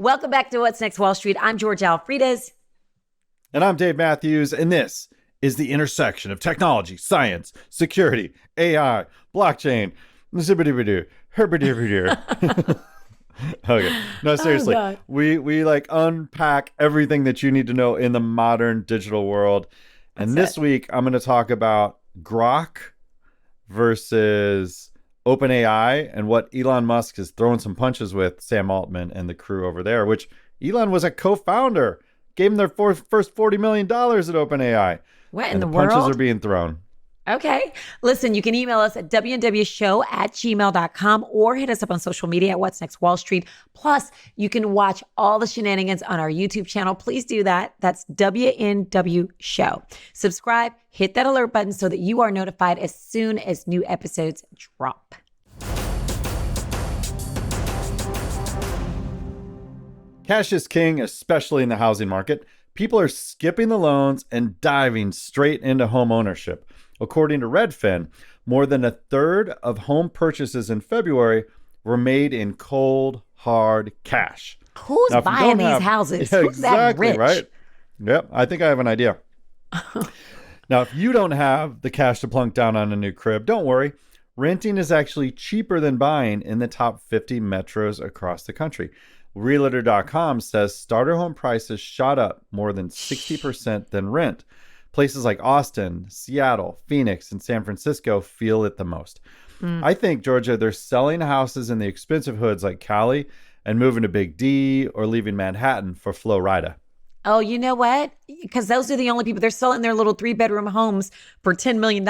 Welcome back to What's Next Wall Street. I'm George Alfredas. And I'm Dave Mathews, and this is the intersection of technology, science, security, AI, blockchain, zibbity-bidoo, herbity-bidoo. Okay. No, seriously. We like unpack everything that you need to know in the modern digital world. And this week, I'm going to talk about Grok versus OpenAI and what Elon Musk is throwing some punches with Sam Altman and the crew over there, which Elon was a co-founder. Gave them their first $40 million at OpenAI. What in the world? Punches are being thrown. Okay. Listen, you can email us at WNWShow@gmail.com or hit us up on social media at What's Next Wall Street. Plus, you can watch all the shenanigans on our YouTube channel. Please do that. That's WNW Show. Subscribe, hit that alert button so that you are notified as soon as new episodes drop. Cash is king, especially in the housing market. People are skipping the loans and diving straight into home ownership. According to Redfin, more than a third of home purchases in February were made in cold, hard cash. Who's buying these houses? Yeah, Who's exactly, that rich? Right? Yep, I think I have an idea. Now, if you don't have the cash to plunk down on a new crib, don't worry. Renting is actually cheaper than buying in the top 50 metros across the country. Realtor.com says starter home prices shot up more than 60% than rent. Places like Austin, Seattle, Phoenix, and San Francisco feel it the most. I think, Georgia, they're selling houses in the expensive hoods like Cali and moving to Big D or leaving Manhattan for Florida. Oh, you know what? Because those are the only people. They're selling their little 3-bedroom homes for $10 million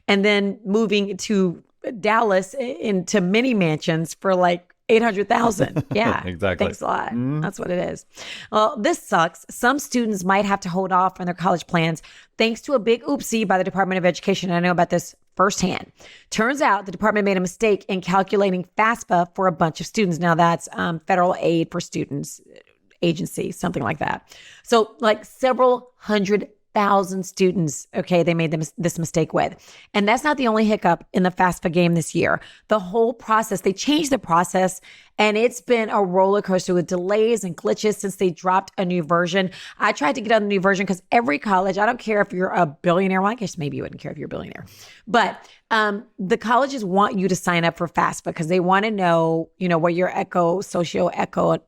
and then moving to Dallas into mini mansions for like 800,000. Yeah. Exactly. Thanks a lot. That's what it is. Well, this sucks. Some students might have to hold off on their college plans thanks to a big oopsie by the Department of Education. I know about this firsthand. Turns out the department made a mistake in calculating FAFSA for a bunch of students. Now that's federal aid for students agency, something like that. So like several 100,000 students, okay, they made this mistake with. And that's not the only hiccup in the FAFSA game this year. The whole process, they changed the process and it's been a roller coaster with delays and glitches since they dropped a new version. I tried to get on the new version because every college, I don't care if you're a billionaire, well, I guess maybe you wouldn't care if you're a billionaire, but the colleges want you to sign up for FAFSA because they want to know, what your socio-eco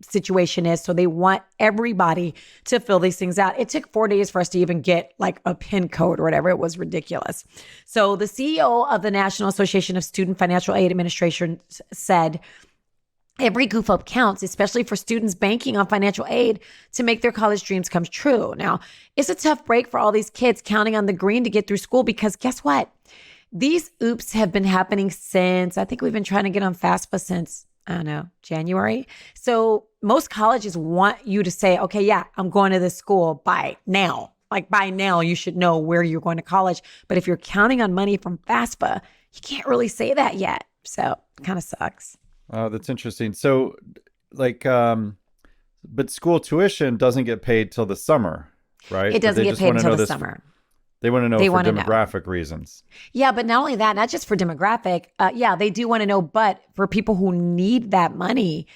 situation is. So they want everybody to fill these things out. It took 4 days for us to even get like a PIN code or whatever. It was ridiculous. So the CEO of the National Association of Student Financial Aid Administration said, every goof up counts, especially for students banking on financial aid to make their college dreams come true. Now, it's a tough break for all these kids counting on the green to get through school because guess what? These oops have been happening since, I think we've been trying to get on FAFSA since, I don't know, January. So most colleges want you to say, okay, yeah, I'm going to this school by now. Like by now, you should know where you're going to college. But if you're counting on money from FAFSA, you can't really say that yet. So it kind of sucks. Oh, that's interesting. So like, but school tuition doesn't get paid till the summer, right? It doesn't get paid until the summer. They want to know for demographic reasons. Yeah, but not only that, not just for demographic. Yeah, they do want to know, but for people who need that money,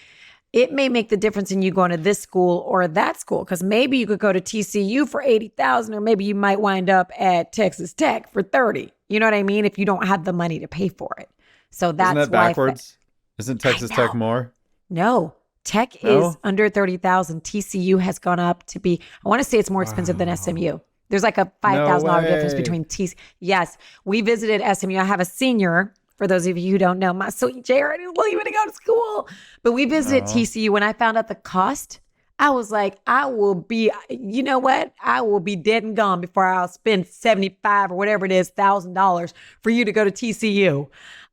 it may make the difference in you going to this school or that school. Because maybe you could go to TCU for $80,000, or maybe you might wind up at Texas Tech for $30,000. You know what I mean? If you don't have the money to pay for it. So that's Isn't that backwards? Isn't Texas Tech more? No. Tech is under $30,000. TCU has gone up to be, I want to say it's more expensive than SMU. There's like a $5,000 difference between TCU. Yes, we visited SMU. I have a senior, for those of you who don't know, my sweet Jared is leaving to go to school. But we visited TCU. When I found out the cost, I was like, I will be, you know what? I will be dead and gone before I'll spend $75,000 or whatever it is, $1,000 for you to go to TCU.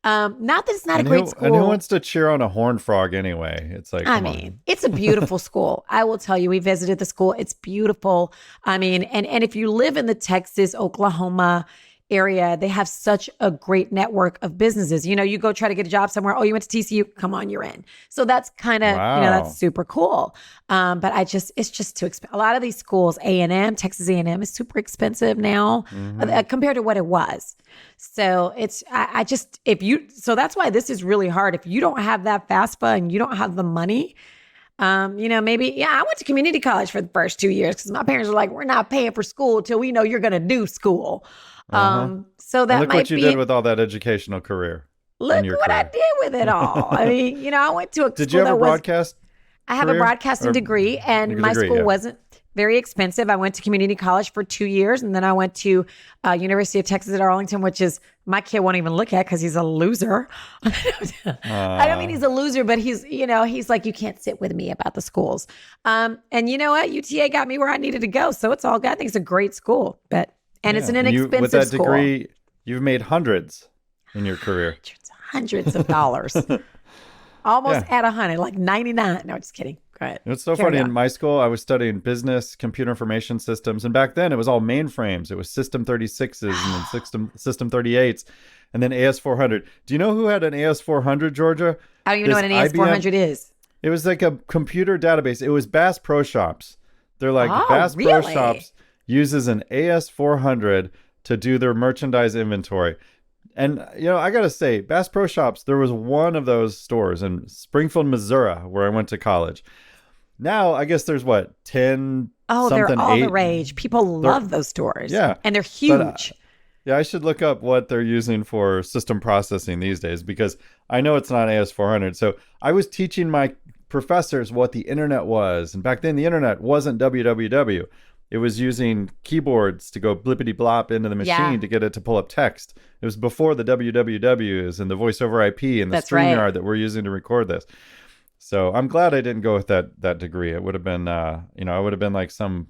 Not that it's not a great school. And who wants to cheer on a horned frog anyway? It's like, it's a beautiful school. I will tell you, we visited the school. It's beautiful. I mean, and if you live in the Texas, Oklahoma area, they have such a great network of businesses. You go try to get a job somewhere. Oh, you went to TCU? Come on, you're in. So that's kind of, that's super cool. But it's just too expensive. A lot of these schools, A&M, Texas A&M is super expensive now compared to what it was. So so that's why this is really hard. If you don't have that FAFSA and you don't have the money, Maybe, yeah, I went to community college for the first 2 years because my parents were like, we're not paying for school till we know you're going to do school. Uh-huh. So And that look what might you be did with all that educational career in look your what I career. did with it all. I mean, I went to a Did school you have that a broadcast I have a career? broadcasting Or degree, and my degree, school yeah. wasn't very expensive. I went to community college for 2 years, and then I went to University of Texas at Arlington, which is my kid won't even look at because he's a loser. I don't mean he's a loser, but he's like, you can't sit with me about the schools. And you know what? UTA got me where I needed to go, so it's all good. I think it's a great school, and it's an And inexpensive with that school. degree, you've made hundreds in your career. Hundreds of dollars. Almost at 100, like 99. No, just kidding. Go ahead. It's so Carry funny. on. In my school, I was studying business, computer information systems. And back then, it was all mainframes. It was System 36s and then System 38s and then AS400. Do you know who had an AS400, Georgia? I don't even know what an AS400 is. It was like a computer database. It was Bass Pro Shops. They're like, Oh, Bass Pro really? Shops uses an AS400 to do their merchandise inventory. And, I got to say, Bass Pro Shops, there was one of those stores in Springfield, Missouri, where I went to college. Now, I guess there's 10 Oh, something, they're all 8. the rage. People love those stores. Yeah. And they're But, huge. yeah, I should look up what they're using for system processing these days because I know it's not AS400. So I was teaching my professors what the internet was. And back then, the internet wasn't www. It was using keyboards to go blippity blop into the machine to get it to pull up text. It was before the WWWs and the voice over IP and the StreamYard that we're using to record this. So I'm glad I didn't go with that degree. It would have been, I would have been like some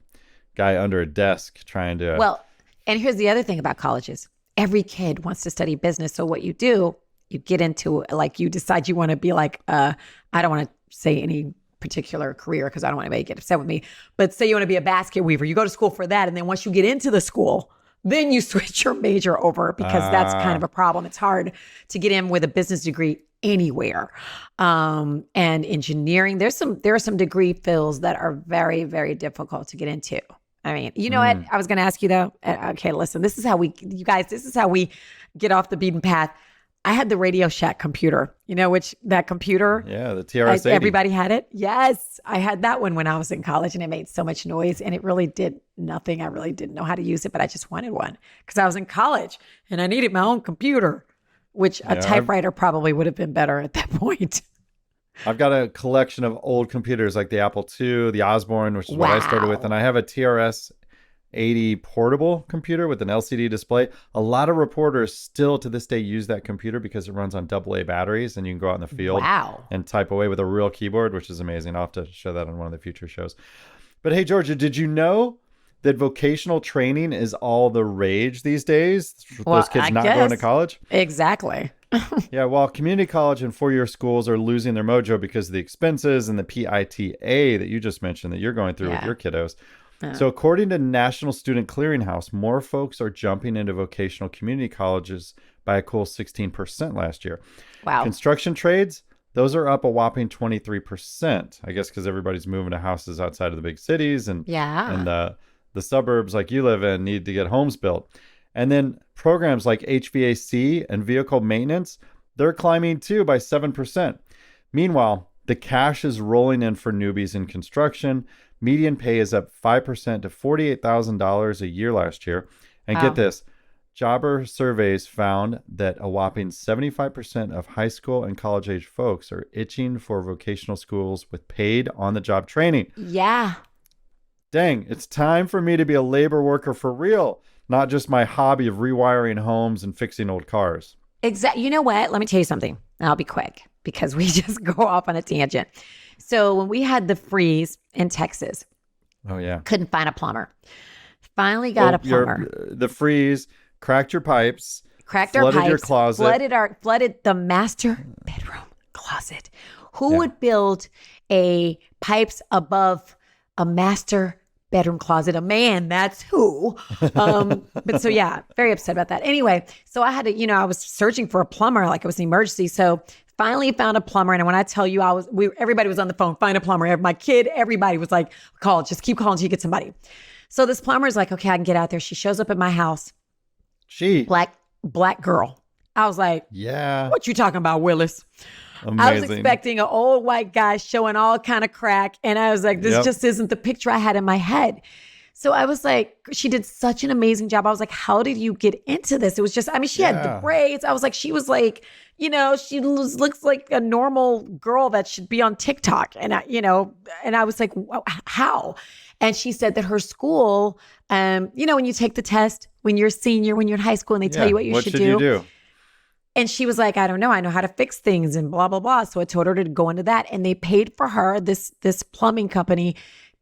guy under a desk trying to. Well, and here's the other thing about colleges. Every kid wants to study business. So what you do, you get into you decide you want to be like, I don't want to say any particular career because I don't want anybody to get upset with me. But say you want to be a basket weaver. You go to school for that. And then once you get into the school, then you switch your major over because that's kind of a problem. It's hard to get in with a business degree anywhere. And engineering, there are some degree fields that are very, very difficult to get into. I mean, you know what? I was going to ask you though. Okay, listen, this is how we get off the beaten path. I had the Radio Shack computer, that computer. Yeah, the TRS-80. Everybody had it. Yes, I had that one when I was in college and it made so much noise and it really did nothing. I really didn't know how to use it, but I just wanted one because I was in college and I needed my own computer, which a typewriter probably would have been better at that point. I've got a collection of old computers like the Apple II, the Osborne, which is what I started with. And I have a TRS-80 portable computer with an LCD display. A lot of reporters still to this day use that computer because it runs on AA batteries and you can go out in the field and type away with a real keyboard, which is amazing. I'll have to show that on one of the future shows. But hey, Georgia, did you know that vocational training is all the rage these days? Those kids not going to college? Exactly. Yeah, while community college and four-year schools are losing their mojo because of the expenses and the PITA that you just mentioned that you're going through with your kiddos. So according to National Student Clearinghouse, more folks are jumping into vocational community colleges by a cool 16% last year. Wow. Construction trades, those are up a whopping 23%. I guess because everybody's moving to houses outside of the big cities and the suburbs like you live in need to get homes built. And then programs like HVAC and vehicle maintenance, they're climbing too by 7%. Meanwhile, the cash is rolling in for newbies in construction. Median pay is up 5% to $48,000 a year last year. And get this, jobber surveys found that a whopping 75% of high school and college age folks are itching for vocational schools with paid on-the-job training. Yeah. Dang, it's time for me to be a labor worker for real, not just my hobby of rewiring homes and fixing old cars. Exactly. You know what? Let me tell you something. I'll be quick because we just go off on a tangent. So when we had the freeze in Texas, couldn't find a plumber. Finally got a plumber. The freeze cracked your pipes, flooded our pipes, your closet, flooded the master bedroom closet. Who would build a pipes above a master bedroom closet? A man, that's who. But so very upset about that. Anyway, so I had to, I was searching for a plumber, like it was an emergency. So finally found a plumber. And when I tell you everybody was on the phone, find a plumber. My kid, everybody was like, just keep calling until you get somebody. So this plumber is like, okay, I can get out there. She shows up at my house. Black girl. I was like, yeah. What you talking about, Willis? I was Amazing. expecting an old white guy showing all kind of crack. And I was like, this just isn't the picture I had in my head. So I was like, she did such an amazing job. I was like, how did you get into this? It was just, I mean, she had the braids. I was like, she was like, she looks like a normal girl that should be on TikTok. And I was like, how? And she said that her school, when you take the test, when you're a senior, when you're in high school and they tell you what you should do. You do? And she was like, I don't know. I know how to fix things and blah, blah, blah. So I told her to go into that. And they paid for her, this plumbing company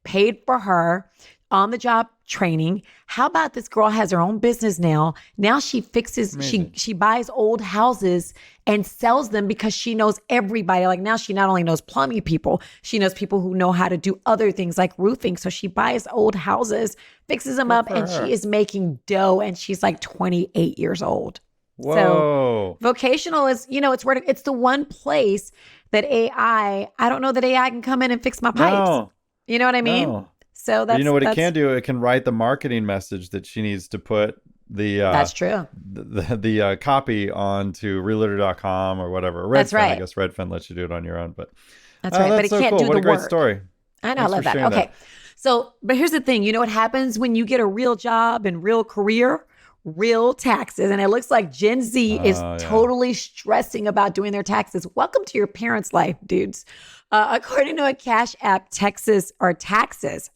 paid for her on the job training. How about this girl has her own business now? Now she fixes, she buys old houses and sells them because she knows everybody. Like now she not only knows plumbing people, she knows people who know how to do other things like roofing. So she buys old houses, fixes them up, and she is making dough. And she's like 28 years old. Whoa. So vocational is, it's the one place that I don't know that AI can come in and fix my pipes. No. You know what I mean? No. So that's, you know what it can do? It can write the marketing message that she needs to put the that's true. The copy onto realtor.com or whatever. Redfin, that's right. I guess Redfin lets you do it on your own, but that's right. But it can't do the work. What a great story. I know, I love that. Okay. So, but here's the thing. You know what happens when you get a real job and real career? Real taxes. And it looks like Gen Z is totally stressing about doing their taxes. Welcome to your parents' life, dudes. According to a Cash App taxes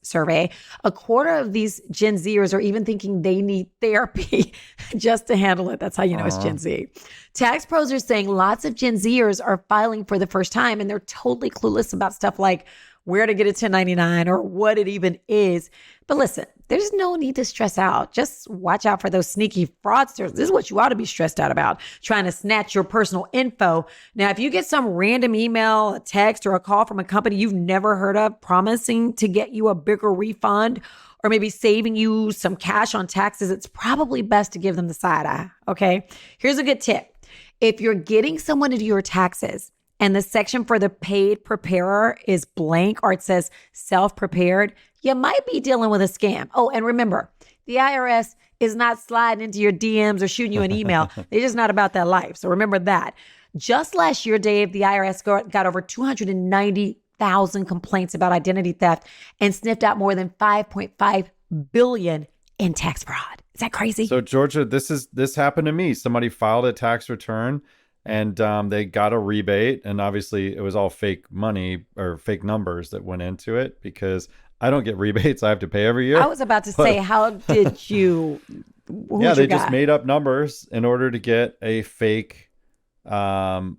survey, a quarter of these Gen Zers are even thinking they need therapy just to handle it. That's how you know it's Gen Z. Tax pros are saying lots of Gen Zers are filing for the first time and they're totally clueless about stuff like where to get a 1099 or what it even is. But listen, there's no need to stress out. Just watch out for those sneaky fraudsters. This is what you ought to be stressed out about, trying to snatch your personal info. Now, if you get some random email, a text, or a call from a company you've never heard of promising to get you a bigger refund or maybe saving you some cash on taxes, it's probably best to give them the side eye, okay? Here's a good tip. If you're getting someone to do your taxes, and the section for the paid preparer is blank or it says self-prepared, you might be dealing with a scam. Oh, and remember, the IRS is not sliding into your DMs or shooting you an email. They're just not about that life. So remember that. Just last year, Dave, the IRS got over 290,000 complaints about identity theft and sniffed out more than $5.5 billion in tax fraud. Is that crazy? So Georgia, this happened to me. Somebody filed a tax return and they got a rebate, and obviously it was all fake money or fake numbers that went into it because I don't get rebates. I have to pay every year. I was about to say, how did you? They just made up numbers in order to get a fake tax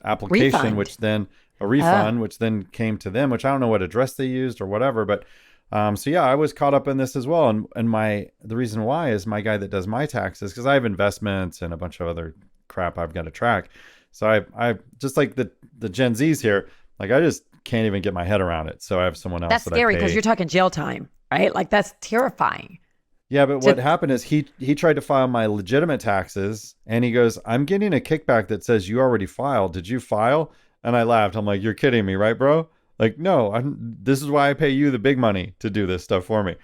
application, refund. which then which then came to them, which I don't know what address they used or whatever, but I was caught up in this as well. And the reason why is my guy that does my taxes, because I have investments and a bunch of other crap I've got to track. So I just like the Gen Zs here, like I just can't even get my head around it. So I have someone else. That's scary because you're talking jail time, right? Like that's terrifying. Yeah, but what happened is he tried to file my legitimate taxes and he goes, I'm getting a kickback that says you already filed. Did you file? And I laughed. I'm like, you're kidding me, right, bro? Like, no, this is why I pay you the big money to do this stuff for me.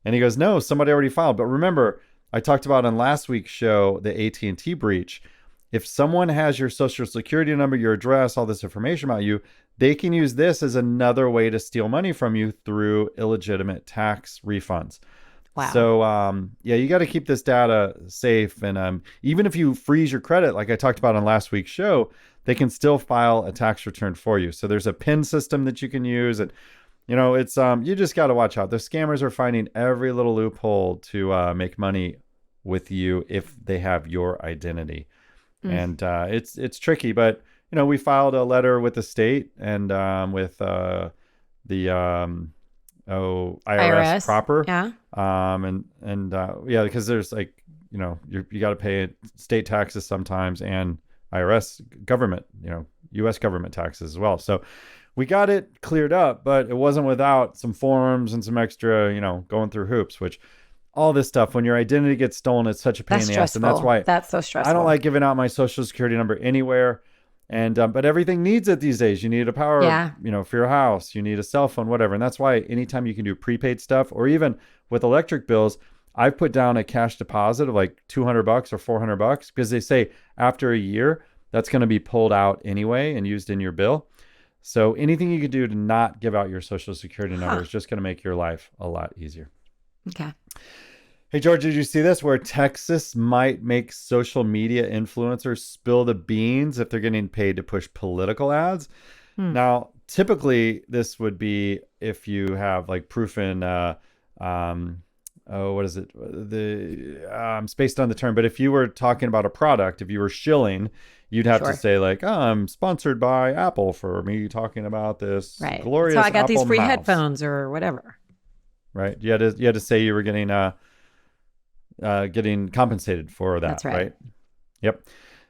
And he goes, no, somebody already filed. But remember, I talked about on last week's show, the AT&T breach. If someone has your social security number, your address, all this information about you, they can use this as another way to steal money from you through illegitimate tax refunds. Wow. So, you got to keep this data safe. And even if you freeze your credit, like I talked about on last week's show, they can still file a tax return for you. So there's a PIN system that you can use. And, it's you just got to watch out. The scammers are finding every little loophole to make money with you if they have your identity. And it's tricky, but we filed a letter with the state and with the IRS proper. Yeah. Because there's like you got to pay state taxes sometimes and IRS government, U.S. government taxes as well. So we got it cleared up, but it wasn't without some forms and some extra, going through hoops, which. All this stuff, when your identity gets stolen, it's such a pain in the ass. And that's why that's so stressful. I don't like giving out my social security number anywhere. And but everything needs it these days. You need a power, for your house. You need a cell phone, whatever. And that's why anytime you can do prepaid stuff, or even with electric bills, I've put down a cash deposit of like $200 or $400 because they say after a year, that's going to be pulled out anyway and used in your bill. So anything you could do to not give out your social security number is just going to make your life a lot easier. Okay. Hey, George, did you see this? Where Texas might make social media influencers spill the beans if they're getting paid to push political ads. Now, typically, this would be if you have like proof in, what is it? I'm spaced on the term, but if you were talking about a product, if you were shilling, you'd have to say like, oh, I'm sponsored by Apple for me talking about this glorious so I got Apple these free mouse. headphones or whatever. Right. You had to say you were getting compensated for that. That's right. Yep.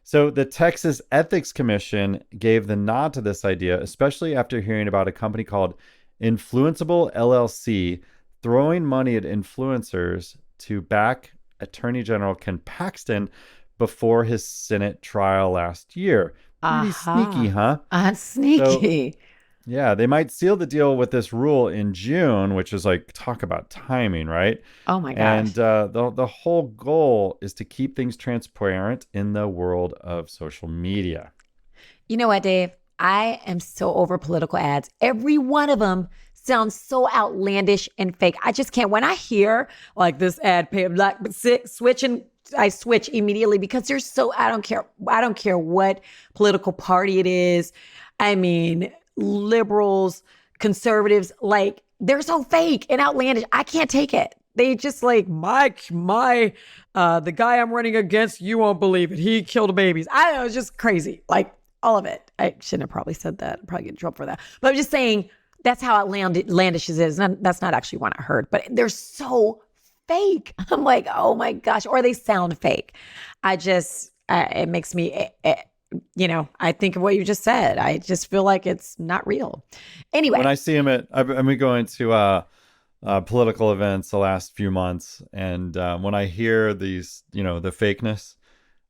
So the Texas Ethics Commission gave the nod to this idea, especially after hearing about a company called Influenceable LLC throwing money at influencers to back Attorney General Ken Paxton before his Senate trial last year. Pretty sneaky, huh? Sneaky. So, yeah, they might seal the deal with this rule in June, which is like, talk about timing, right? Oh my gosh. And the whole goal is to keep things transparent in the world of social media. You know what, Dave? I am so over political ads. Every one of them sounds so outlandish and fake. I just can't. When I hear like this ad, pay black, but switching, I switch immediately because they're so, I don't care what political party it is. I mean, liberals, conservatives, like they're so fake and outlandish. I can't take it. They just like the guy I'm running against, you won't believe it. He killed babies. I don't know, it's just crazy. Like all of it. I shouldn't have probably said that. I'd probably get in trouble for that. But I'm just saying that's how outlandish it is. That's not actually what I heard, but they're so fake. I'm like, oh my gosh. Or they sound fake. It makes me, I think of what you just said. I just feel like it's not real. Anyway. When I see him I've been going to political events the last few months. And when I hear these, the fakeness,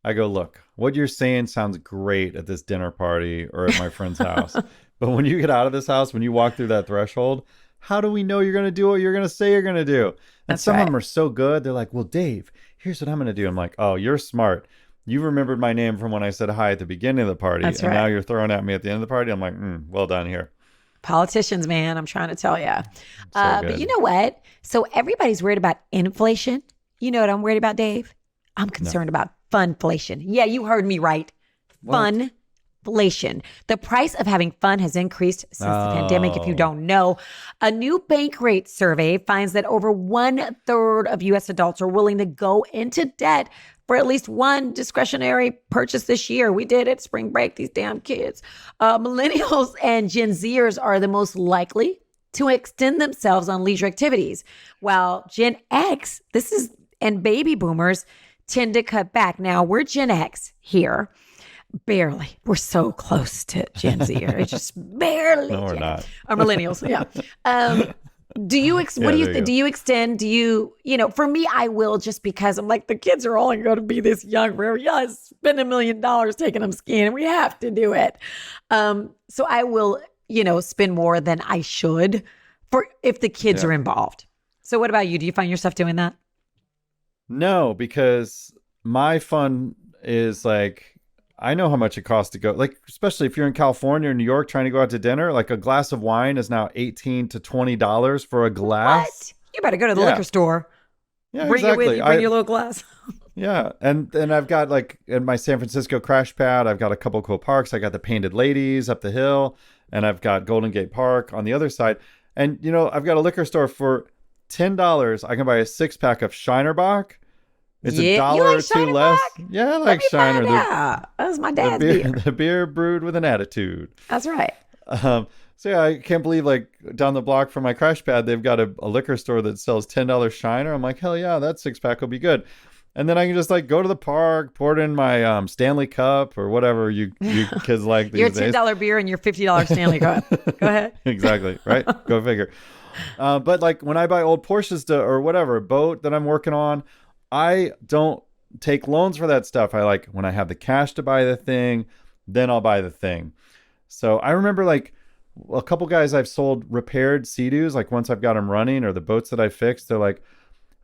I go, look, what you're saying sounds great at this dinner party or at my friend's house. But when you get out of this house, when you walk through that threshold, how do we know you're going to do what you're going to say you're going to do? And some of them are so good. They're like, well, Dave, here's what I'm going to do. I'm like, oh, you're smart. You remembered my name from when I said hi at the beginning of the party. That's and right. Now you're throwing at me at the end of the party. I'm like, well done here. Politicians, man, I'm trying to tell you. But you know what? So everybody's worried about inflation. You know what I'm worried about, Dave? I'm concerned about funflation. Yeah, you heard me right. Funflation. The price of having fun has increased since the pandemic, if you don't know. A new bank rate survey finds that over 1/3 of U.S. adults are willing to go into debt for at least one discretionary purchase this year. We did it. Spring break, these damn kids. Millennials and Gen Zers are the most likely to extend themselves on leisure activities, while Gen X, and baby boomers tend to cut back. Now, we're Gen X here. Barely. We're so close to Gen Z. It's just barely. No, we're not. Millennials, yeah. Do you extend? For me, I will, just because I'm like, the kids are only going to be this young forever. Yeah, spend $1 million taking them skiing, and we have to do it. So I will, spend more than I should if the kids are involved. So what about you? Do you find yourself doing that? No, because my fun is like, I know how much it costs to go, like, especially if you're in California or New York trying to go out to dinner, like a glass of wine is now $18 to $20 for a glass. What? You better go to the liquor store. Yeah, bring exactly. it with you, bring your little glass. Yeah. And I've got like in my San Francisco crash pad, I've got a couple cool parks. I got the Painted Ladies up the hill, and I've got Golden Gate Park on the other side. And, I've got a liquor store for $10. I can buy a 6-pack of Shinerbach. It's $1 or $2 less. Yeah, I like Shiner. Yeah, that was my dad's beer. The beer brewed with an attitude. That's right. So yeah, I can't believe like down the block from my crash pad, they've got a liquor store that sells $10 Shiner. I'm like, hell yeah, that 6-pack will be good. And then I can just like go to the park, pour it in my Stanley Cup or whatever you kids like these days. Your $10 beer and your $50 Stanley Cup. Go ahead. Exactly. Right. Go figure. But like when I buy old Porsches or whatever, a boat that I'm working on, I don't take loans for that stuff. I like when I have the cash to buy the thing, then I'll buy the thing. So I remember like a couple guys I've sold repaired Sea-Doos, like once I've got them running, or the boats that I fixed, they're like,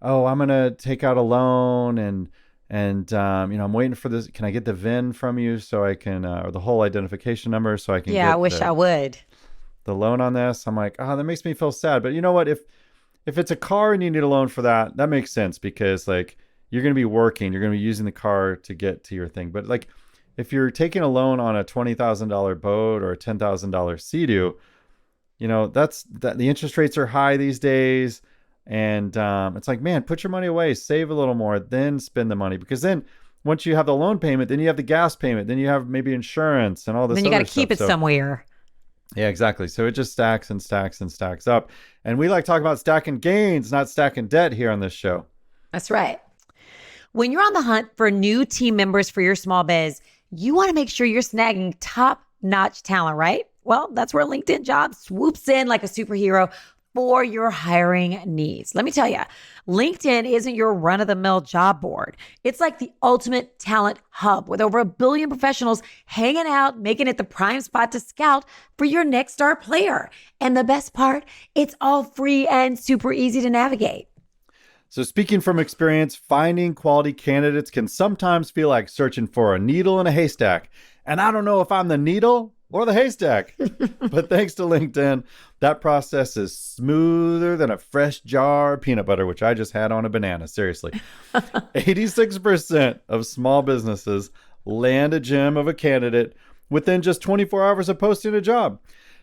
oh, I'm going to take out a loan and And, I'm waiting for this. Can I get the VIN from you so I can, or the whole identification number so I can Yeah, get I wish I would. the loan on this? I'm like, that makes me feel sad. But you know what? If it's a car and you need a loan for that, that makes sense because like you're going to be working, you're going to be using the car to get to your thing. But like if you're taking a loan on a $20,000 boat or a $10,000 Sea-Doo, the interest rates are high these days. And it's like, man, put your money away, save a little more, then spend the money. Because then once you have the loan payment, then you have the gas payment, then you have maybe insurance and all this. Then you got to stuff. keep it somewhere. Yeah, exactly. So it just stacks and stacks and stacks up. And we like talking about stacking gains, not stacking debt here on this show. That's right. When you're on the hunt for new team members for your small biz, you want to make sure you're snagging top-notch talent, right? Well, that's where LinkedIn Jobs swoops in like a superhero for your hiring needs. Let me tell you, LinkedIn isn't your run-of-the-mill job board. It's like the ultimate talent hub with over 1 billion professionals hanging out, making it the prime spot to scout for your next star player. And the best part, it's all free and super easy to navigate. So speaking from experience, finding quality candidates can sometimes feel like searching for a needle in a haystack. And I don't know if I'm the needle or the haystack. But thanks to LinkedIn, that process is smoother than a fresh jar of peanut butter, which I just had on a banana. Seriously. 86% of small businesses land a gem of a candidate within just 24 hours of posting a job.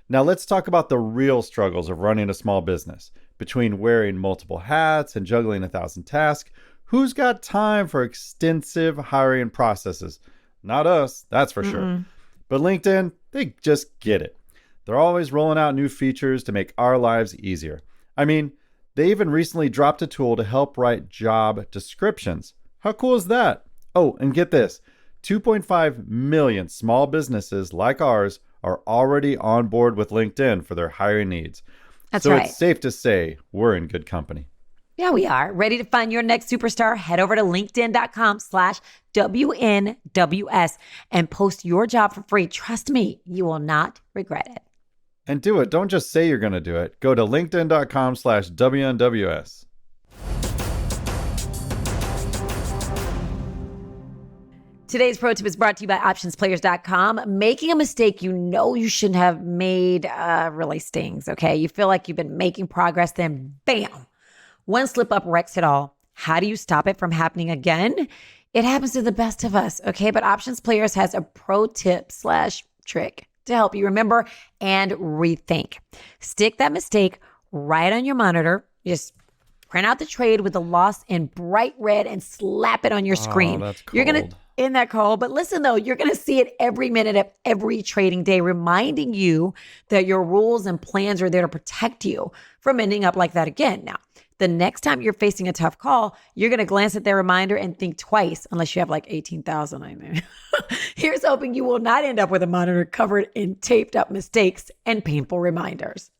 Now let's talk about the real struggles of running a small business. Between wearing multiple hats and juggling 1,000 tasks, who's got time for extensive hiring processes? Not us, that's for sure. But LinkedIn, they just get it. They're always rolling out new features to make our lives easier. I mean, they even recently dropped a tool to help write job descriptions. How cool is that? Oh, and get this, 2.5 million small businesses like ours are already on board with LinkedIn for their hiring needs. That's so right. It's safe to say we're in good company. Yeah, we are. Ready to find your next superstar? Head over to linkedin.com/WNWS and post your job for free. Trust me, you will not regret it. And do it. Don't just say you're going to do it. Go to linkedin.com/WNWS. Today's pro tip is brought to you by optionsplayers.com. Making a mistake you know you shouldn't have made really stings, okay? You feel like you've been making progress, then bam, one slip up wrecks it all. How do you stop it from happening again? It happens to the best of us, okay? But Options Players has a pro tip/trick to help you remember and rethink. Stick that mistake right on your monitor. Just print out the trade with the loss in bright red and slap it on your screen. That's cold. You're going to in that call. But listen, though, you're going to see it every minute of every trading day, reminding you that your rules and plans are there to protect you from ending up like that again. Now, the next time you're facing a tough call, you're going to glance at their reminder and think twice, unless you have like 18,000. I mean, here's hoping you will not end up with a monitor covered in taped up mistakes and painful reminders.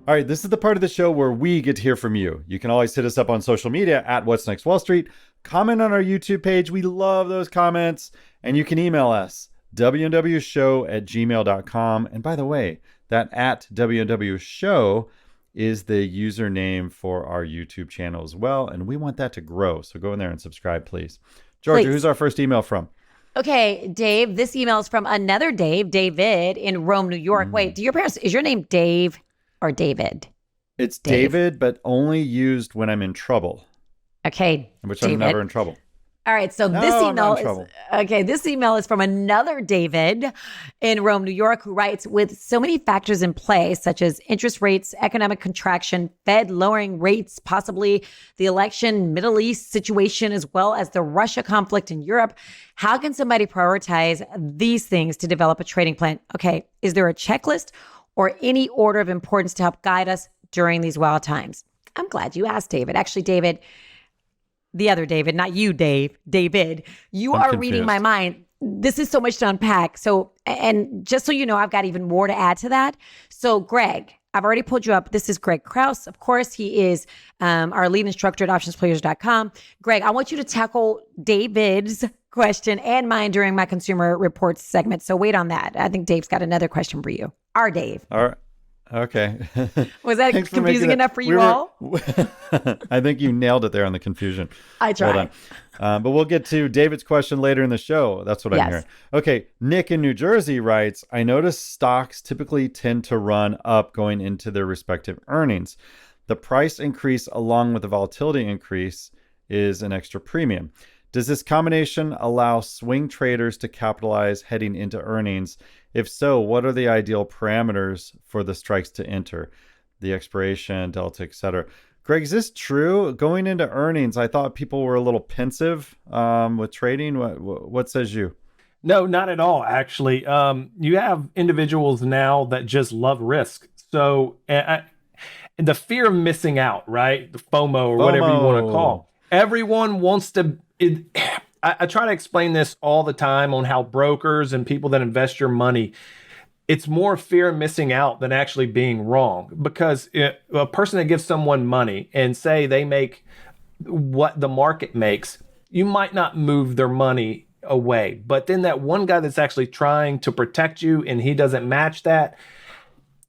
All right, this is the part of the show where we get to hear from you. You can always hit us up on social media at What's Next Wall Street. Comment on our YouTube page. We love those comments. And you can email us, WNWShow@gmail.com. And by the way, that at WNWShow is the username for our YouTube channel as well. And we want that to grow. So go in there and subscribe, please. Georgia, who's our first email from? Okay, Dave, this email is from another Dave, David in Rome, New York. Wait, is your name Dave or David? It's David, but only used when I'm in trouble. Okay, which David. I'm never in trouble. All right, so this email is from another David in Rome, New York, who writes, with so many factors in play, such as interest rates, economic contraction, Fed lowering rates, possibly the election, Middle East situation, as well as the Russia conflict in Europe, how can somebody prioritize these things to develop a trading plan? Okay, is there a checklist or any order of importance to help guide us during these wild times? I'm glad you asked, David. Actually, David, the other David, not you, Dave, David, you are confused. Reading my mind. This is so much to unpack. So, and just so you know, I've got even more to add to that. So, Greg, I've already pulled you up. This is Greg Krause. Of course, he is our lead instructor at optionsplayers.com. Greg, I want you to tackle David's question and mine during my consumer reports segment. So wait on that. I think Dave's got another question for you. Our Dave. All Okay. Was that Thanks for confusing making that- enough for we you were- all? I think you nailed it there on the confusion. I Well tried. done. But we'll get to David's question later in the show. That's what I'm Yes. hearing. Okay. Nick in New Jersey writes, I noticed stocks typically tend to run up going into their respective earnings. The price increase along with the volatility increase is an extra premium. Does this combination allow swing traders to capitalize heading into earnings? If so, what are the ideal parameters for the strikes to enter? The expiration, delta, etc. Greg, is this true? Going into earnings, I thought people were a little pensive with trading. What says you? No, not at all, actually. You have individuals now that just love risk. So the fear of missing out, right? The FOMO or whatever you want to call. Everyone wants to... I try to explain this all the time on how brokers and people that invest your money, it's more fear of missing out than actually being wrong. Because a person that gives someone money and say they make what the market makes, you might not move their money away. But then that one guy that's actually trying to protect you and he doesn't match that,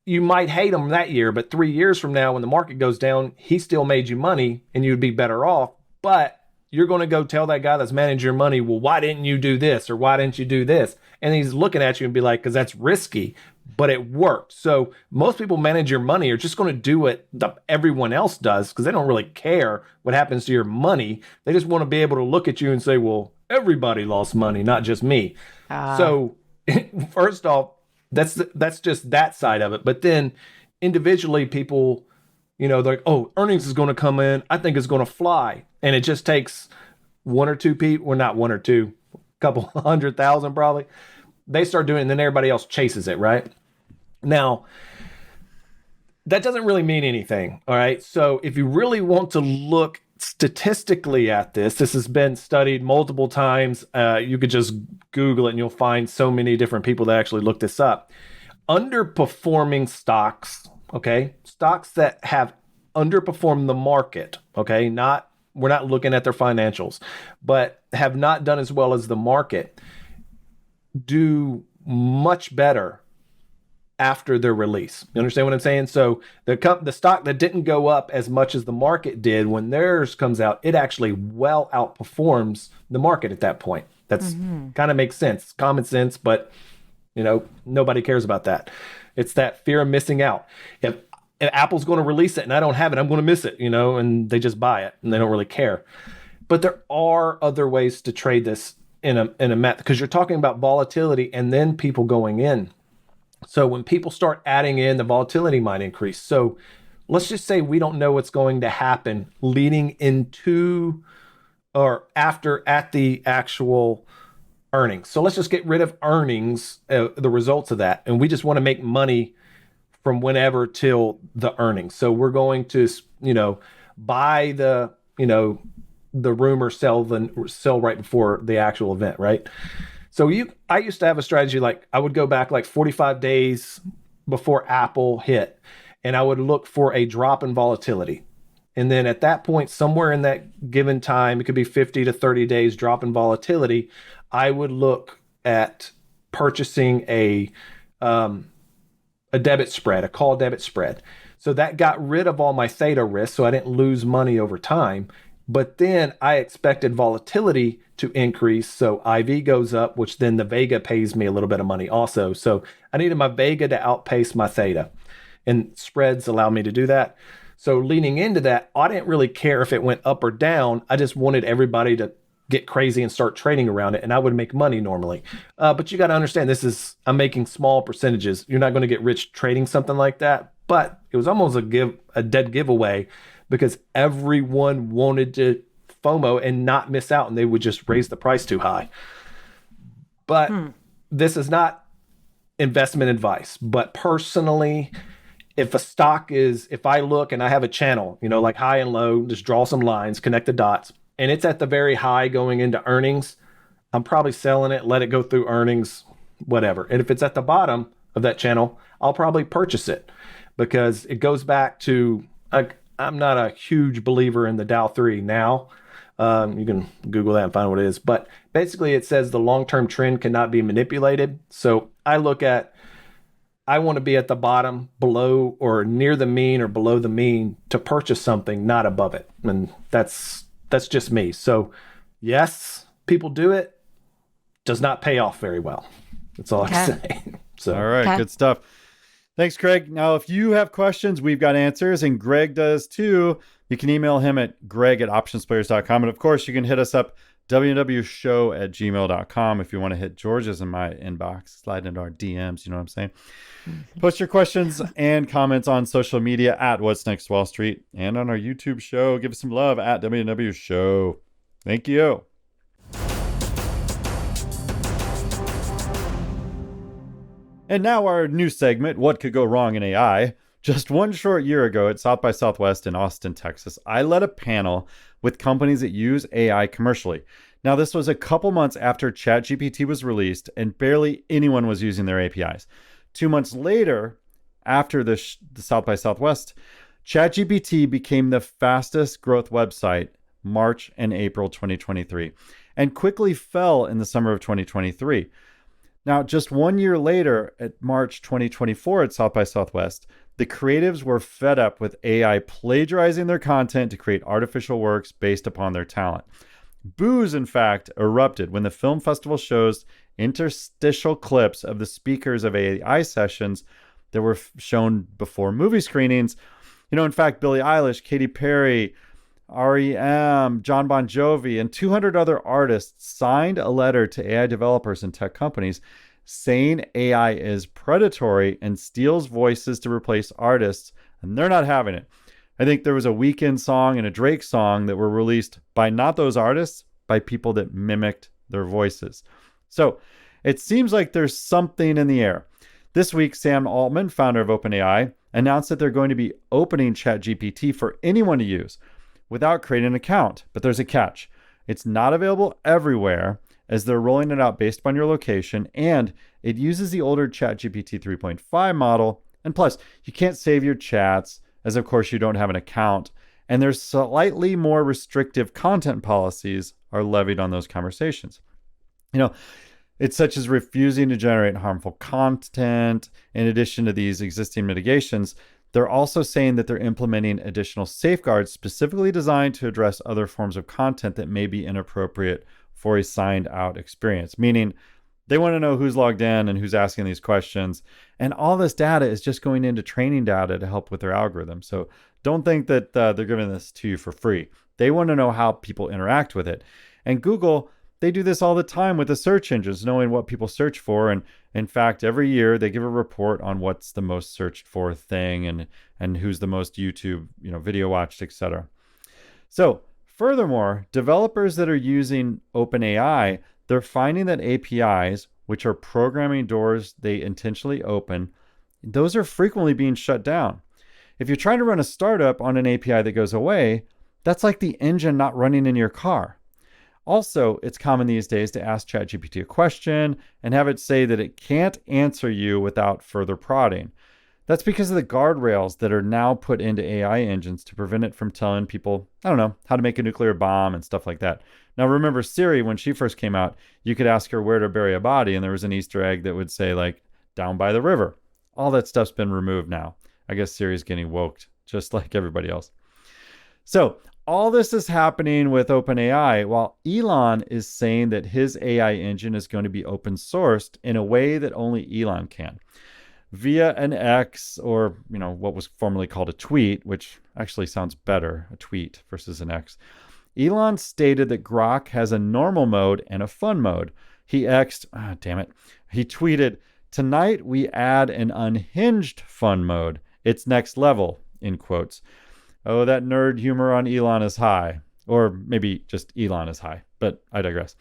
you might hate him that year. But 3 years from now, when the market goes down, he still made you money and you'd be better off. But you're going to go tell that guy that's managing your money, well, why didn't you do this? Or why didn't you do this? And he's looking at you and be like, because that's risky, but it worked. So most people manage your money are just going to do what everyone else does because they don't really care what happens to your money. They just want to be able to look at you and say, well, everybody lost money, not just me. So first off, that's just that side of it. But then individually people, they're like, oh, earnings is going to come in. I think it's going to fly. And it just takes one or two people, well, not one or two, a couple 100,000 probably. They start doing it and then everybody else chases it, right? Now, that doesn't really mean anything, all right? So if you really want to look statistically at this has been studied multiple times. You could just Google it and you'll find so many different people that actually look this up. Underperforming stocks, okay? Stocks that have underperformed the market, okay? We're not looking at their financials, but have not done as well as the market, do much better after their release. You understand what I'm saying? So the stock that didn't go up as much as the market did, when theirs comes out, it actually well outperforms the market at that point. That's kind of makes sense, common sense, but nobody cares about that. It's that fear of missing out. If Apple's going to release it and I don't have it, I'm going to miss it, and they just buy it and they don't really care. But there are other ways to trade this in a method, because you're talking about volatility and then people going in. So when people start adding in, the volatility might increase. So let's just say we don't know what's going to happen leading into or after at the actual earnings. So let's just get rid of earnings, the results of that. And we just want to make money from whenever till the earnings. So we're going to, buy the rumor, sell right before the actual event, right? So I used to have a strategy, like I would go back like 45 days before Apple hit, and I would look for a drop in volatility. And then at that point, somewhere in that given time, it could be 50 to 30 days drop in volatility, I would look at purchasing a debit spread, a call debit spread. So that got rid of all my theta risk, so I didn't lose money over time. But then I expected volatility to increase, so IV goes up, which then the Vega pays me a little bit of money also. So I needed my Vega to outpace my theta, and spreads allow me to do that. So leaning into that, I didn't really care if it went up or down. I just wanted everybody to get crazy and start trading around it, and I would make money normally. But you got to understand, I'm making small percentages. You're not going to get rich trading something like that. But it was almost a dead giveaway, because everyone wanted to FOMO and not miss out, and they would just raise the price too high. But this is not investment advice. But personally, if I look and I have a channel, like high and low, just draw some lines, connect the dots, and it's at the very high going into earnings, I'm probably selling it, let it go through earnings, whatever. And if it's at the bottom of that channel, I'll probably purchase it, because it goes back to, I'm not a huge believer in the Dow 3 now. You can Google that and find what it is. But basically it says the long-term trend cannot be manipulated. So I look at I want to be at the bottom, below or near the mean or below the mean to purchase something, not above it. And that's just me. So yes, people do it. Does not pay off very well. That's all I say. So all right, good stuff. Thanks, Greg. Now, if you have questions, we've got answers, and Greg does too. You can email him at greg@optionsplayers.com. And of course, you can hit us up, WNWShow@gmail.com, if you want to hit George's in my inbox, slide into our DMs, you know what I'm saying? Post your questions and comments on social media at What's Next Wall Street and on our YouTube show. Give us some love at WNW Show. Thank you. And now our new segment, What Could Go Wrong in AI? Just one short year ago at South by Southwest in Austin, Texas, I led a panel with companies that use AI commercially. Now, this was a couple months after ChatGPT was released and barely anyone was using their APIs. 2 months later, after the South by Southwest, ChatGPT became the fastest growth website March and April 2023 and quickly fell in the summer of 2023. Now, just 1 year later, at March 2024 at South by Southwest, the creatives were fed up with AI plagiarizing their content to create artificial works based upon their talent. Boos, in fact, erupted when the film festival shows interstitial clips of the speakers of AI sessions that were shown before movie screenings. In fact, Billie Eilish, Katy Perry, REM, John Bon Jovi, and 200 other artists signed a letter to AI developers and tech companies saying AI is predatory and steals voices to replace artists, and they're not having it. I think there was a Weeknd song and a Drake song that were released by not those artists, by people that mimicked their voices. So it seems like there's something in the air. This week, Sam Altman, founder of OpenAI, announced that they're going to be opening ChatGPT for anyone to use without creating an account. But there's a catch. It's not available everywhere, as they're rolling it out based on your location, and it uses the older ChatGPT 3.5 model. And plus, you can't save your chats, as of course you don't have an account, and there's slightly more restrictive content policies are levied on those conversations. It's such as refusing to generate harmful content. In addition to these existing mitigations, they're also saying that they're implementing additional safeguards specifically designed to address other forms of content that may be inappropriate for a signed out experience, meaning they want to know who's logged in and who's asking these questions. And all this data is just going into training data to help with their algorithm. So don't think that they're giving this to you for free. They want to know how people interact with it. And Google, they do this all the time with the search engines, knowing what people search for. And in fact, every year they give a report on what's the most searched for thing and who's the most YouTube, video watched, etc. So furthermore, developers that are using OpenAI, they're finding that APIs, which are programming doors they intentionally open, those are frequently being shut down. If you're trying to run a startup on an API that goes away, that's like the engine not running in your car. Also, it's common these days to ask ChatGPT a question and have it say that it can't answer you without further prodding. That's because of the guardrails that are now put into AI engines to prevent it from telling people, how to make a nuclear bomb and stuff like that. Now, remember Siri, when she first came out, you could ask her where to bury a body, and there was an Easter egg that would say, down by the river. All that stuff's been removed now. I guess Siri's getting woked, just like everybody else. So all this is happening with OpenAI, while Elon is saying that his AI engine is going to be open sourced in a way that only Elon can. Via an X, or what was formerly called a tweet, which actually sounds better, a tweet versus an X, Elon stated that Grok has a normal mode and a fun mode. He tweeted, "Tonight we add an unhinged fun mode. It's next level," in quotes. Oh, that nerd humor on Elon is high. Or maybe just Elon is high, but I digress.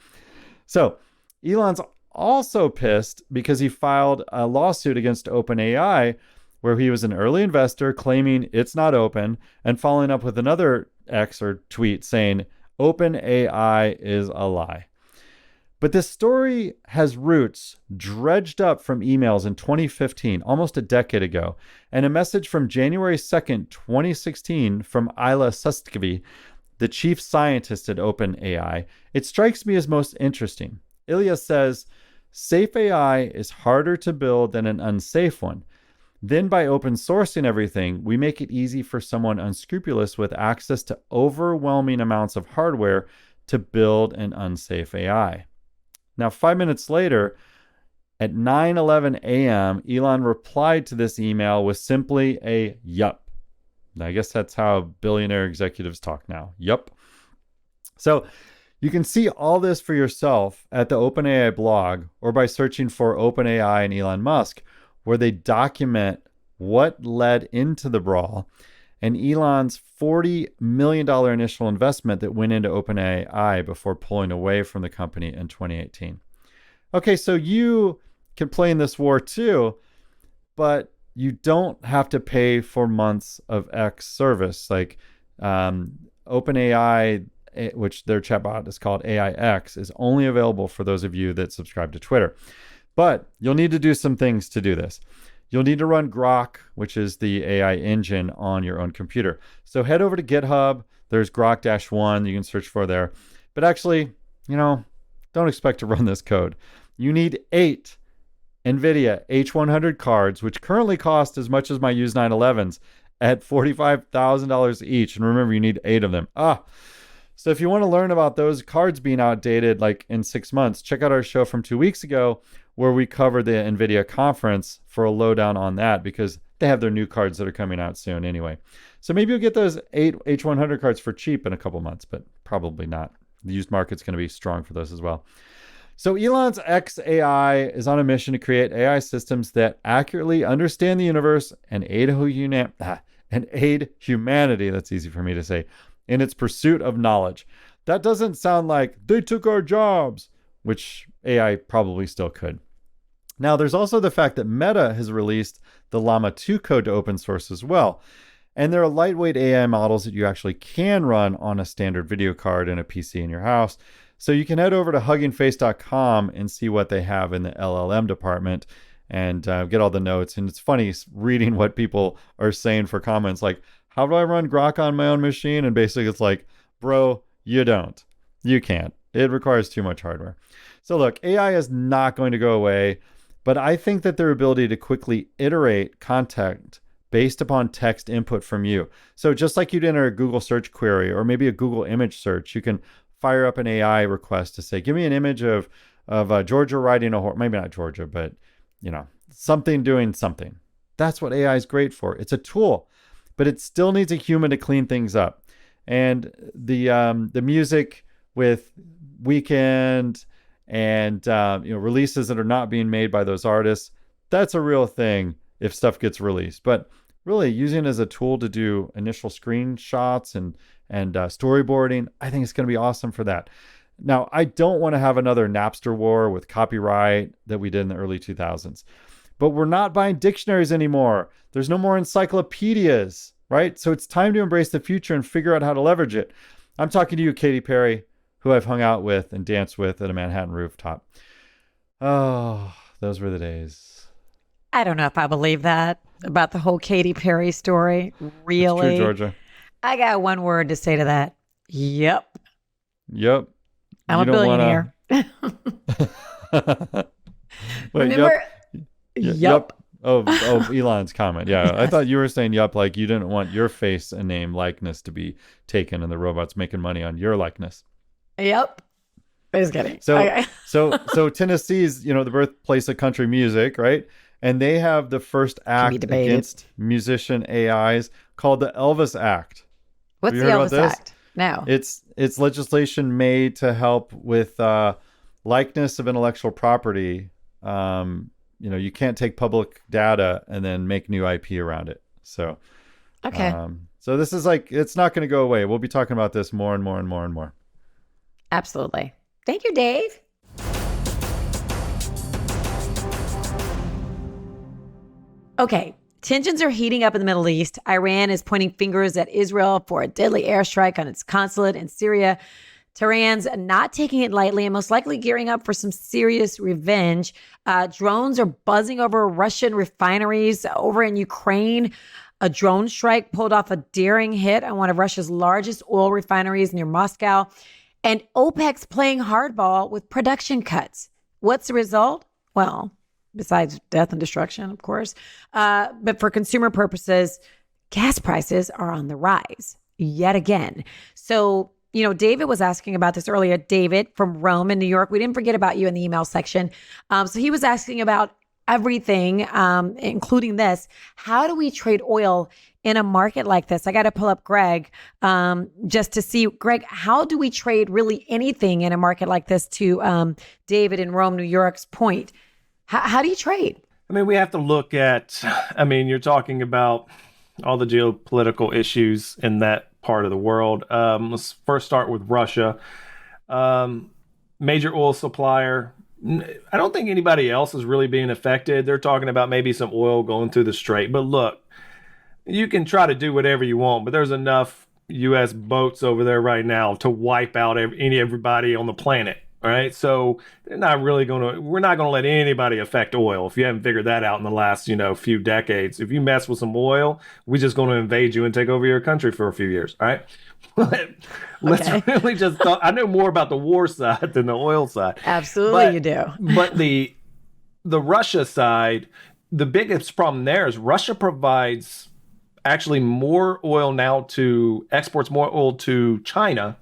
So Elon's also pissed because he filed a lawsuit against OpenAI where he was an early investor claiming it's not open and following up with another X or tweet saying OpenAI is a lie. But this story has roots dredged up from emails in 2015, almost a decade ago, and a message from January 2nd, 2016 from Ilya Sutskever, the chief scientist at OpenAI. It strikes me as most interesting. Ilya says, "Safe AI is harder to build than an unsafe one. Then by open sourcing everything, we make it easy for someone unscrupulous with access to overwhelming amounts of hardware to build an unsafe AI. Now, 5 minutes later, at 9:11 a.m., Elon replied to this email with simply a yup. I guess that's how billionaire executives talk now. Yup. So you can see all this for yourself at the OpenAI blog or by searching for OpenAI and Elon Musk, where they document what led into the brawl and Elon's $40 million initial investment that went into OpenAI before pulling away from the company in 2018. Okay, so you can play in this war too, but you don't have to pay for months of X service. Like OpenAI, which their chatbot is called AIX, is only available for those of you that subscribe to Twitter. But you'll need to do some things to do this. You'll need to run Grok, which is the AI engine, on your own computer. So head over to GitHub. There's Grok-1 you can search for there. But actually, don't expect to run this code. You need 8 NVIDIA H100 cards, which currently cost as much as my used 911s at $45,000 each. And remember, you need 8 of them. So if you want to learn about those cards being outdated like in 6 months, check out our show from 2 weeks ago where we covered the NVIDIA conference for a lowdown on that, because they have their new cards that are coming out soon anyway. So maybe you'll get those 8 H100 cards for cheap in a couple months, but probably not. The used market's going to be strong for those as well. So Elon's XAI is on a mission to create AI systems that accurately understand the universe and aid humanity, that's easy for me to say, in its pursuit of knowledge. That doesn't sound like they took our jobs, which AI probably still could. Now, there's also the fact that Meta has released the Llama 2 code to open source as well. And there are lightweight AI models that you actually can run on a standard video card in a PC in your house. So you can head over to huggingface.com and see what they have in the LLM department and get all the notes. And it's funny reading what people are saying for comments like, how do I run Grok on my own machine? And basically it's like, bro, you don't. You can't. It requires too much hardware. So look, AI is not going to go away, but I think that their ability to quickly iterate content based upon text input from you. So just like you'd enter a Google search query or maybe a Google image search, you can fire up an AI request to say, give me an image of Georgia riding a horse. Maybe not Georgia, but something doing something. That's what AI is great for. It's a tool, but it still needs a human to clean things up. And the music with Weekend and releases that are not being made by those artists, that's a real thing if stuff gets released. But really using it as a tool to do initial screenshots and storyboarding, I think it's going to be awesome for that. Now, I don't want to have another Napster war with copyright that we did in the early 2000s, but we're not buying dictionaries anymore. There's no more encyclopedias, right? So it's time to embrace the future and figure out how to leverage it. I'm talking to you, Katy Perry, who I've hung out with and danced with at a Manhattan rooftop. Oh, those were the days. I don't know if I believe that about the whole Katy Perry story. Really? It's true, Georgia. I got one word to say to that. Yep. I'm a billionaire. Wait, Remember? Yep. Oh, Elon's comment. Yeah, yes. I thought you were saying yup, like you didn't want your face and name likeness to be taken and the robot's making money on your likeness. Yep. Just kidding. So, okay. so Tennessee's, the birthplace of country music, right? And they have the first act against musician AIs called the Elvis Act. What's the Elvis Act? No. It's legislation made to help with likeness of intellectual property. You can't take public data and then make new IP around it. So, okay. So this is it's not going to go away. We'll be talking about this more and more and more and more. Absolutely. Thank you, Dave. Okay. Tensions are heating up in the Middle East. Iran is pointing fingers at Israel for a deadly airstrike on its consulate in Syria. Tehran's not taking it lightly and most likely gearing up for some serious revenge. Drones are buzzing over Russian refineries over in Ukraine. A drone strike pulled off a daring hit on one of Russia's largest oil refineries near Moscow. And OPEC's playing hardball with production cuts. What's the result? Well, besides death and destruction, of course. But for consumer purposes, gas prices are on the rise yet again. So, David was asking about this earlier. David from Rome in New York. We didn't forget about you in the email section. So he was asking about everything, including this. How do we trade oil in a market like this? I got to pull up Greg just to see. Greg, how do we trade really anything in a market like this, to David in Rome, New York's point? How do you trade? I mean, we have to look at, you're talking about all the geopolitical issues in that part of the world. Let's first start with Russia. Major oil supplier. I don't think anybody else is really being affected. They're talking about maybe some oil going through the strait. But look, you can try to do whatever you want, but there's enough U.S. boats over there right now to wipe out everybody on the planet. All right. So we're not going to let anybody affect oil. If you haven't figured that out in the last, few decades, if you mess with some oil, we're just going to invade you and take over your country for a few years. All right. Let's really just talk. I know more about the war side than the oil side. Absolutely, you do. But the Russia side, the biggest problem there is Russia provides actually more oil now exports more oil to China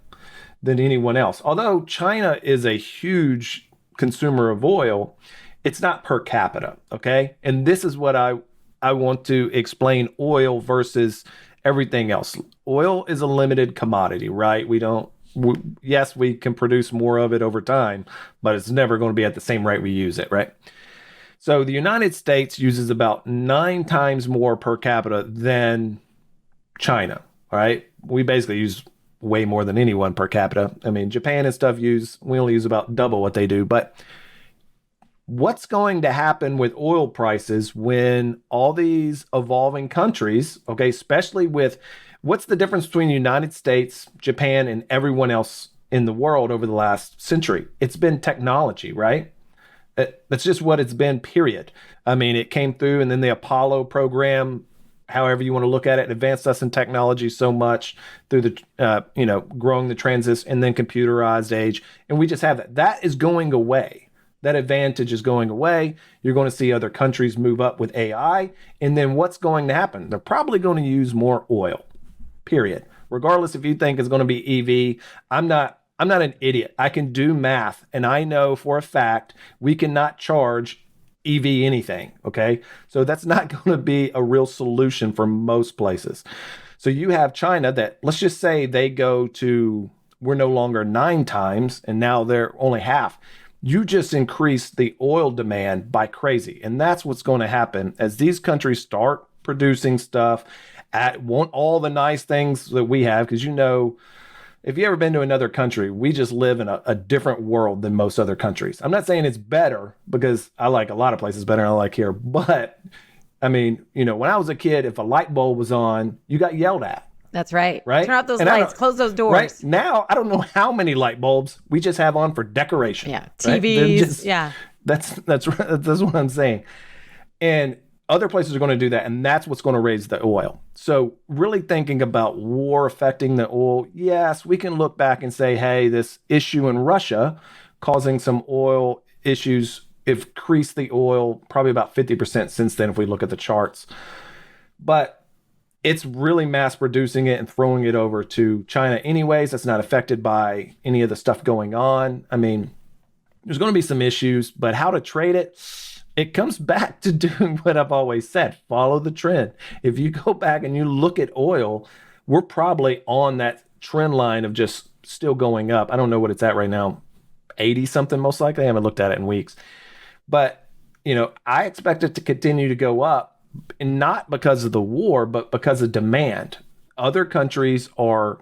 than anyone else. Although China is a huge consumer of oil, it's not per capita, okay? And this is what I want to explain oil versus everything else. Oil is a limited commodity, right? Yes, we can produce more of it over time, but it's never going to be at the same rate we use it, right? So the United States uses about 9 times more per capita than China, all right? We basically use way more than anyone per capita. Japan and stuff we only use about double what they do. But what's going to happen with oil prices when all these evolving countries, okay, especially with what's the difference between the United States, Japan, and everyone else in the world over the last century? It's been technology, right? That's just what it's been, period. It came through, and then the Apollo program, however you want to look at it, advanced us in technology so much through the, growing the transist and then computerized age. And we just have that. That is going away. That advantage is going away. You're going to see other countries move up with AI. And then what's going to happen? They're probably going to use more oil, period. Regardless if you think it's going to be EV, I'm not an idiot. I can do math, and I know for a fact we cannot charge EV anything, okay? So that's not going to be a real solution for most places. So you have China that, let's just say we're no longer 9 times, and now they're only half. You just increase the oil demand by crazy. And that's what's going to happen as these countries start producing stuff, want all the nice things that we have, because if you've ever been to another country, we just live in a different world than most other countries. I'm not saying it's better, because I like a lot of places better than I like here. But when I was a kid, if a light bulb was on, you got yelled at. That's right. Right. Turn off those lights, close those doors. Right. Now, I don't know how many light bulbs we just have on for decoration. Yeah. TVs. Right? Yeah. That's what I'm saying. And other places are going to do that, and that's what's going to raise the oil. So really thinking about war affecting the oil, yes, we can look back and say, hey, this issue in Russia causing some oil issues increased the oil probably about 50% since then if we look at the charts. But it's really mass producing it and throwing it over to China anyways. That's not affected by any of the stuff going on. There's going to be some issues, but how to trade it? It comes back to doing what I've always said, follow the trend. If you go back and you look at oil, we're probably on that trend line of just still going up. I don't know what it's at right now, 80 something most likely. I haven't looked at it in weeks. But, I expect it to continue to go up, and not because of the war, but because of demand. Other countries are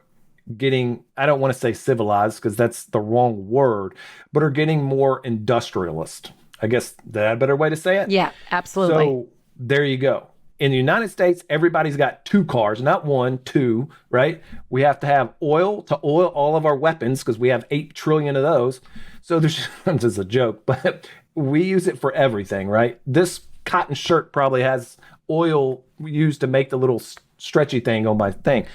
getting, I don't want to say civilized because that's the wrong word, but are getting more industrialist. I guess that's a better way to say it. Yeah, absolutely. So there you go. In the United States, everybody's got 2 cars, not 1, 2, right? We have to have oil to oil all of our weapons because we have 8 trillion of those. So there's, this is a joke, but we use it for everything, right? This cotton shirt probably has oil used to make the little stretchy thing on my thing.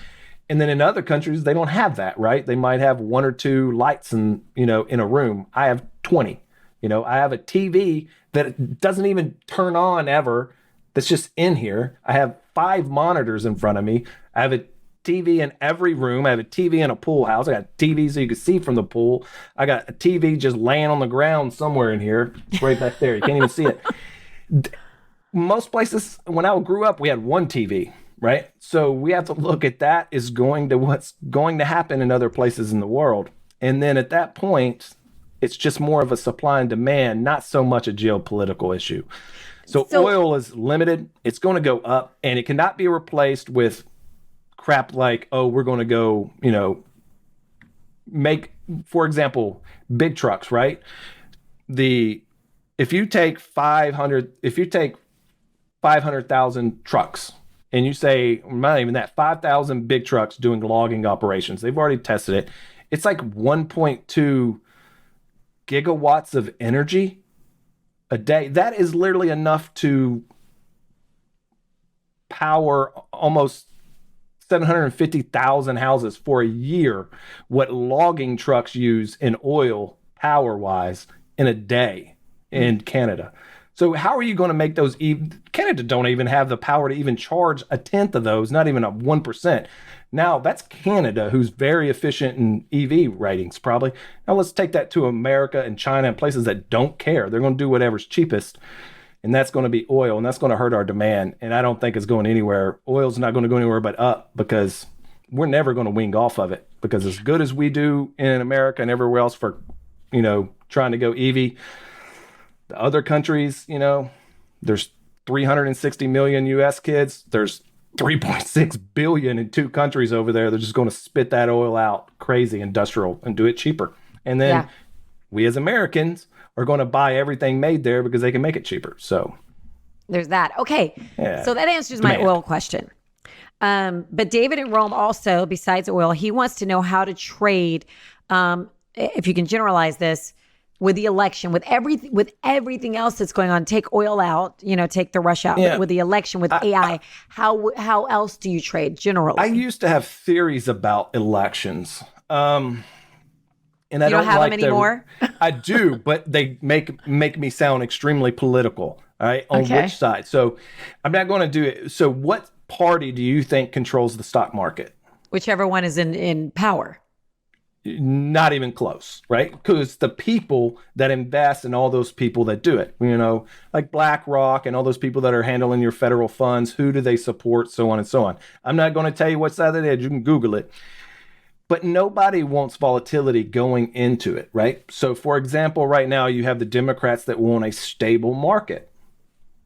And then in other countries, they don't have that, right? They might have 1 or 2 lights in a room. I have 20. I have a TV that it doesn't even turn on ever. That's just in here. I have 5 monitors in front of me. I have a TV in every room. I have a TV in a pool house. I got TV so you can see from the pool. I got a TV just laying on the ground somewhere in here. It's right back there. You can't even see it. Most places, when I grew up, we had one TV, right? So we have to look at that as going to what's going to happen in other places in the world. And then at that point, it's just more of a supply and demand, not so much a geopolitical issue. So oil is limited. It's going to go up, and it cannot be replaced with crap like, oh, we're going to go, make, for example, big trucks, right? If you take 500,000 trucks and you say, not even that, 5,000 big trucks doing logging operations, they've already tested it. It's like 1.2 gigawatts of energy a day. That is literally enough to power almost 750,000 houses for a year, what logging trucks use in oil power-wise in a day in Canada. So how are you going to make those? Canada don't even have the power to even charge a tenth of those, not even a 1%. Now, that's Canada, who's very efficient in EV ratings, probably. Now, let's take that to America and China and places that don't care. They're going to do whatever's cheapest, and that's going to be oil, and that's going to hurt our demand. And I don't think it's going anywhere. Oil's not going to go anywhere but up, because we're never going to wing off of it. Because as good as we do in America and everywhere else for, trying to go EV, the other countries, there's 360 million U.S. kids. There's 3.6 billion in 2 countries over there. They're just going to spit that oil out, crazy industrial, and do it cheaper. And then we as Americans are going to buy everything made there because they can make it cheaper. So there's that. Okay. Yeah. So that answers my oil question. But David in Rome also, besides oil, he wants to know how to trade, if you can generalize this, with the election, with everything else that's going on. Take oil out, take the Russia out. With the election, with AI, how else do you trade generally? I used to have theories about elections, and I don't have them anymore. I do, but they make me sound extremely political. All right, on which side? So I'm not going to do it. So what party do you think controls the stock market? Whichever one is in power. Not even close, right? Because the people that invest and all those people that do it, like BlackRock and all those people that are handling your federal funds, who do they support, so on and so on. I'm not going to tell you what side of the edge, you can Google it. But nobody wants volatility going into it, right? So for example, right now you have the Democrats that want a stable market,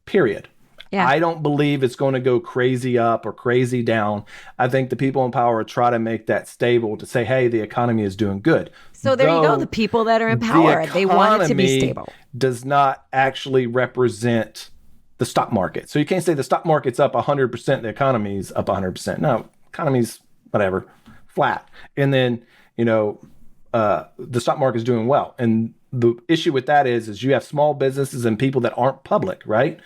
period. Yeah. I don't believe it's going to go crazy up or crazy down. I think the people in power try to make that stable to say, hey, the economy is doing good. So there you go. The people that are in power, they want it to be stable. Does not actually represent the stock market. So you can't say the stock market's up 100%, the economy's up 100%. No, economy's whatever, flat. And then, the stock market's doing well. And the issue with that is you have small businesses and people that aren't public, right?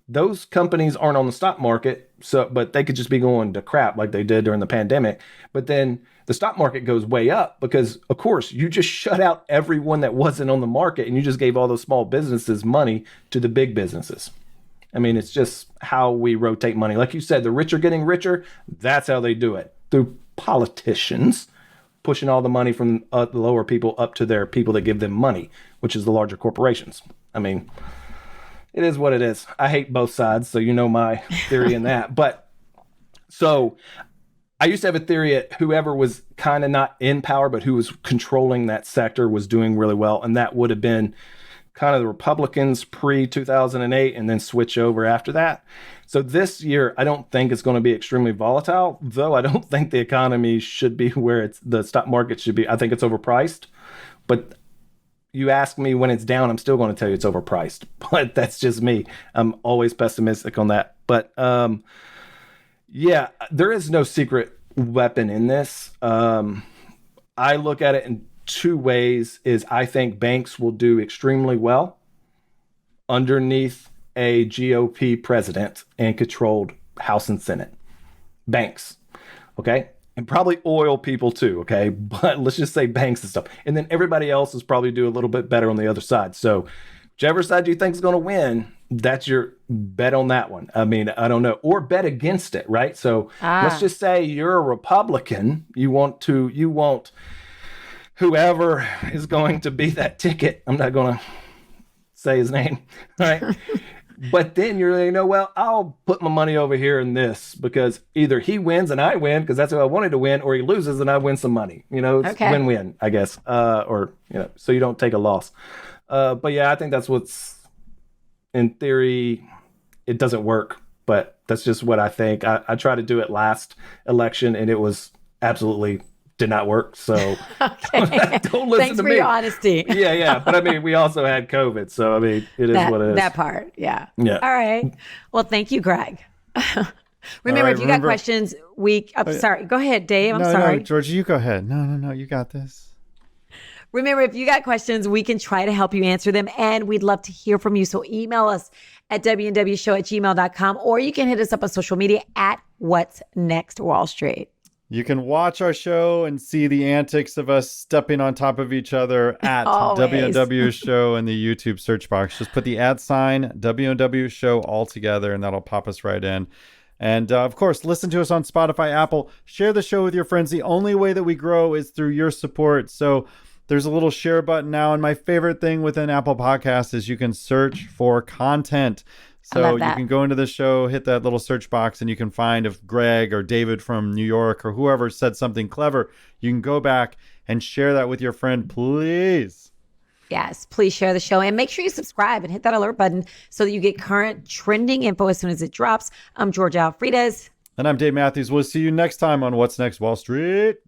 Those companies aren't on the stock market, but they could just be going to crap like they did during the pandemic. But then the stock market goes way up because, of course, you just shut out everyone that wasn't on the market and you just gave all those small businesses money to the big businesses. I mean, it's just how we rotate money. Like you said, the rich are getting richer. That's how they do it, through politicians pushing all the money from the lower people up to their people that give them money, which is the larger corporations. I mean, it is what it is. I hate both sides, so you know my theory in that. But so I used to have a theory that whoever was kind of not in power, but who was controlling that sector was doing really well. And that would have been kind of the Republicans pre-2008 and then switch over after that. So this year, I don't think it's going to be extremely volatile, though I don't think the economy should be where the stock market should be. I think it's overpriced. But you ask me when it's down, I'm still going to tell you it's overpriced, but that's just me. I'm always pessimistic on that. But there is no secret weapon in this. I look at it in 2 ways. Is I think banks will do extremely well underneath a GOP president and controlled House and Senate. Banks, okay? And probably oil people too, okay? But let's just say banks and stuff. And then everybody else is probably do a little bit better on the other side. So whichever side you think is going to win, that's your bet on that one. I mean, I don't know, or bet against it, right? So let's just say you're a Republican. You want whoever is going to be that ticket. I'm not going to say his name, right? But then you're well, I'll put my money over here in this because either he wins and I win because that's who I wanted to win, or he loses and I win some money. It's win-win, I guess. So you don't take a loss. But yeah, I think that's what's, in theory, it doesn't work, but that's just what I think. I tried to do it last election and it was absolutely did not work. So don't listen Thanks to for me. your honesty. Yeah. But I mean, we also had COVID. So I mean, it is what it is. That part. Yeah. Yeah. All right. Well, thank you, Greg. Remember, if you got questions, sorry, go ahead, Dave. I'm sorry. No, George, you go ahead. No, you got this. Remember, if you got questions, we can try to help you answer them, and we'd love to hear from you. So email us at WNWShow@gmail.com, or you can hit us up on social media at What's Next Wall Street. You can watch our show and see the antics of us stepping on top of each other at WNW Show in the YouTube search box. Just put the @ WNW Show all together, and that'll pop us right in. And of course, listen to us on Spotify, Apple. Share the show with your friends. The only way that we grow is through your support. So there's a little share button now. And my favorite thing within Apple Podcasts is you can search for content. So you can go into the show, hit that little search box, and you can find if Greg or David from New York or whoever said something clever. You can go back and share that with your friend, please. Yes, please share the show and make sure you subscribe and hit that alert button so that you get current trending info as soon as it drops. I'm Georgia Alfredas. And I'm Dave Mathews. We'll see you next time on What's Next Wall Street.